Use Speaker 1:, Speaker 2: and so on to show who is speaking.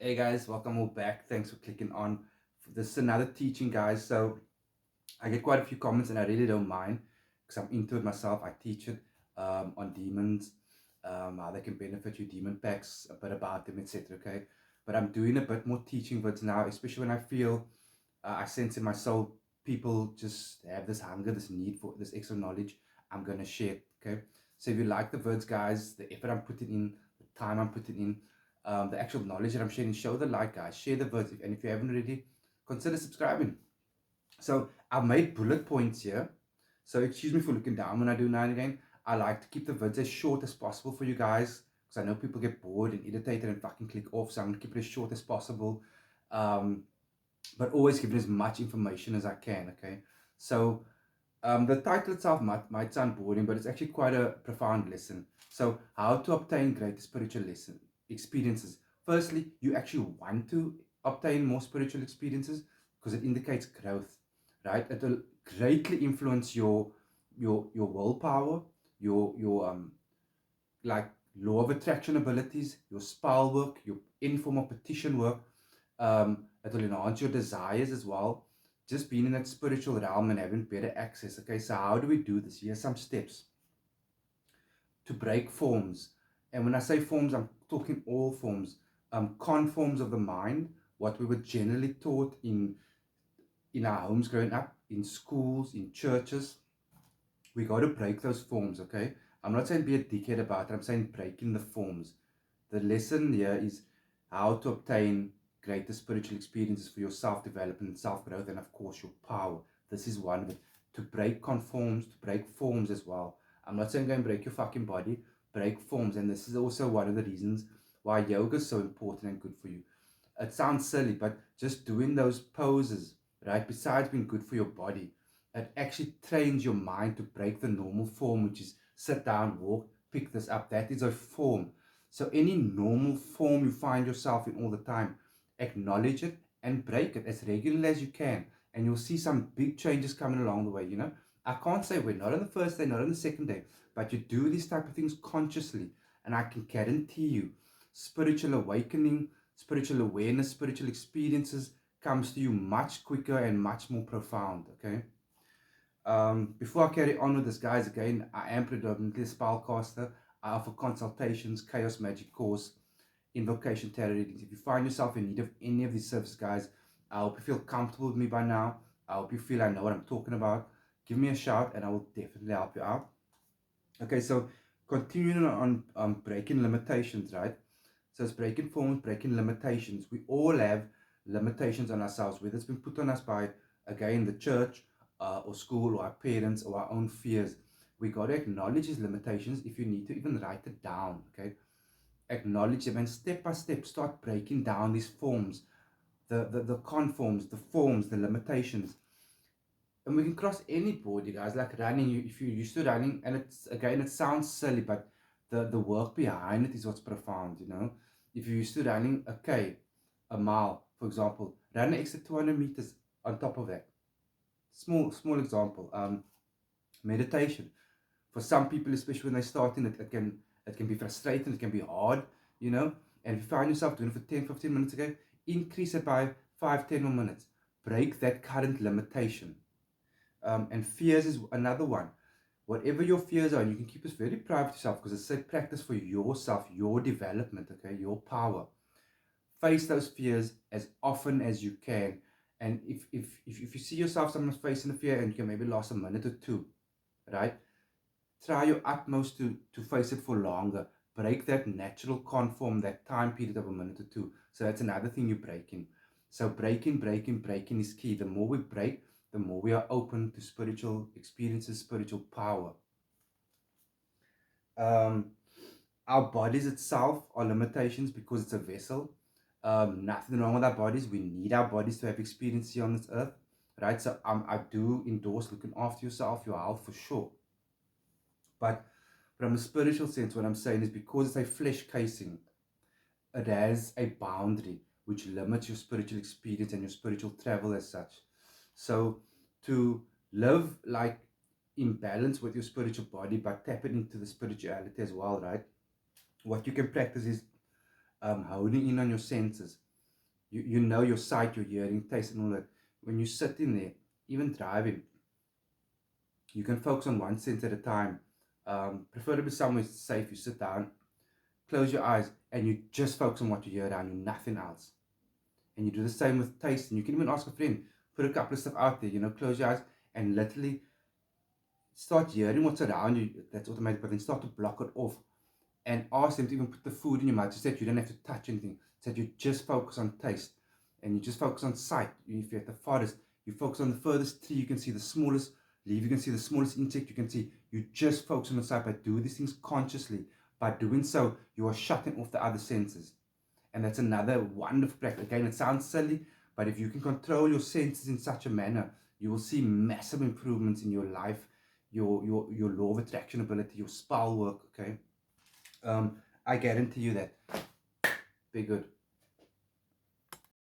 Speaker 1: Hey guys, welcome all back. Thanks for clicking on. This is another teaching, guys. So I get quite a few comments, and I really don't mind because I'm into it myself. I teach it on demons, how they can benefit you, demon packs, a bit about them, etc. Okay, but I'm doing a bit more teaching vids now, especially when I feel I sense in my soul people just have this hunger, this need for this extra knowledge. I'm gonna share it. Okay, so if you like the vids, guys, the effort I'm putting in, the time I'm putting in, the actual knowledge that I'm sharing, show the like, guys. Share the vids, and if you haven't already, consider subscribing. So I've made bullet points here. So excuse me for looking down when I do now and again. I like to keep the vids as short as possible for you guys because I know people get bored and irritated and fucking click off. So I'm gonna keep it as short as possible, um, but always giving as much information as I can. Okay. So the title itself might sound boring, but it's actually quite a profound lesson. So how to obtain greater spiritual lesson experiences. Firstly, you actually want to obtain more spiritual experiences because it indicates growth, right? It will greatly influence your willpower, your like law of attraction abilities, your spell work, your informal petition work. It will enhance your desires as well. Just being in that spiritual realm and having better access. Okay, so how do we do this? Here are some steps to break forms. And when I say forms, I'm talking all forms. Conforms of the mind, what we were generally taught in our homes growing up, in schools, in churches. We got to break those forms, okay? I'm not saying be a dickhead about it. I'm saying breaking the forms. The lesson here is how to obtain greater spiritual experiences for your self-development, self-growth, and of course your power. This is one of it. To break conforms, to break forms as well. I'm not saying go and break your fucking body, break forms. And this is also one of the reasons why yoga is so important and good for you. It sounds silly, but just doing those poses, right, besides being good for your body, it actually trains your mind to break the normal form, which is sit down, walk, pick this up. That is a form. So any normal form you find yourself in all the time, acknowledge it and break it as regularly as you can. And you'll see some big changes coming along the way. I can't say when, not on the first day, not on the second day, but you do these type of things consciously. And I can guarantee you, spiritual awakening, spiritual awareness, spiritual experiences comes to you much quicker and much more profound, okay? Before I carry on with this, guys, again, I am predominantly a spellcaster. I offer consultations, chaos magic course, invocation tarot readings. If you find yourself in need of any of these services, guys, I hope you feel comfortable with me by now. I hope you feel I know what I'm talking about. Give me a shout and I will definitely help you out. Okay, so continuing on breaking limitations, right? So it's breaking forms, breaking limitations. We all have limitations on ourselves, whether it's been put on us by, again, the church or school or our parents or our own fears. We got to acknowledge these limitations. If you need to even write it down, okay? Acknowledge them and step by step start breaking down these forms, the conforms, the forms, the limitations. And we can cross any board, you guys, like running. If you're used to running, and it's, again, it sounds silly, but the work behind it is what's profound. If you're used to running a mile, for example, run an extra 200 meters on top of that. Small example. Meditation. For some people, especially when they're starting, it can be frustrating, it can be hard. And if you find yourself doing it for 10-15 minutes again, increase it by 5-10 more minutes. Break that current limitation. And fears is another one. Whatever your fears are, and you can keep this very private to yourself because it's a practice for yourself, your development, okay, your power. Face those fears as often as you can. And if you see yourself someone's facing a fear and you can maybe last a minute or two, right? Try your utmost to face it for longer. Break that natural conform, that time period of a minute or two. So that's another thing you're breaking. So breaking is key. The more we break, the more we are open to spiritual experiences, spiritual power. Um, our bodies itself are limitations because it's a vessel. Nothing wrong with our bodies. We need our bodies to have experience here on this earth, right? So I do endorse looking after yourself, your health, for sure. But from a spiritual sense, what I'm saying is because it's a flesh casing, it has a boundary which limits your spiritual experience and your spiritual travel as such. So to live like in balance with your spiritual body, but tap it into the spirituality as well, right? What you can practice is honing in on your senses. You know your sight, your hearing, taste, and all that. When you sit in there, even driving, you can focus on one sense at a time. Preferably somewhere safe. You sit down, close your eyes, and you just focus on what you hear around you, nothing else. And you do the same with taste. And you can even ask a friend, put a couple of stuff out there, close your eyes and literally start hearing what's around you. That's automatic, but then start to block it off and ask them to even put the food in your mouth. Just that you don't have to touch anything. So that you just focus on taste and you just focus on sight. If you're at the farthest, you focus on the furthest tree, you can see the smallest leaf, you can see the smallest insect, you can see. You just focus on the sight. But do these things consciously. By doing so, you are shutting off the other senses. And that's another wonderful practice. Again, it sounds silly, but if you can control your senses in such a manner, you will see massive improvements in your life, your law of attraction ability, your spell work. Okay, I guarantee you that. Very good.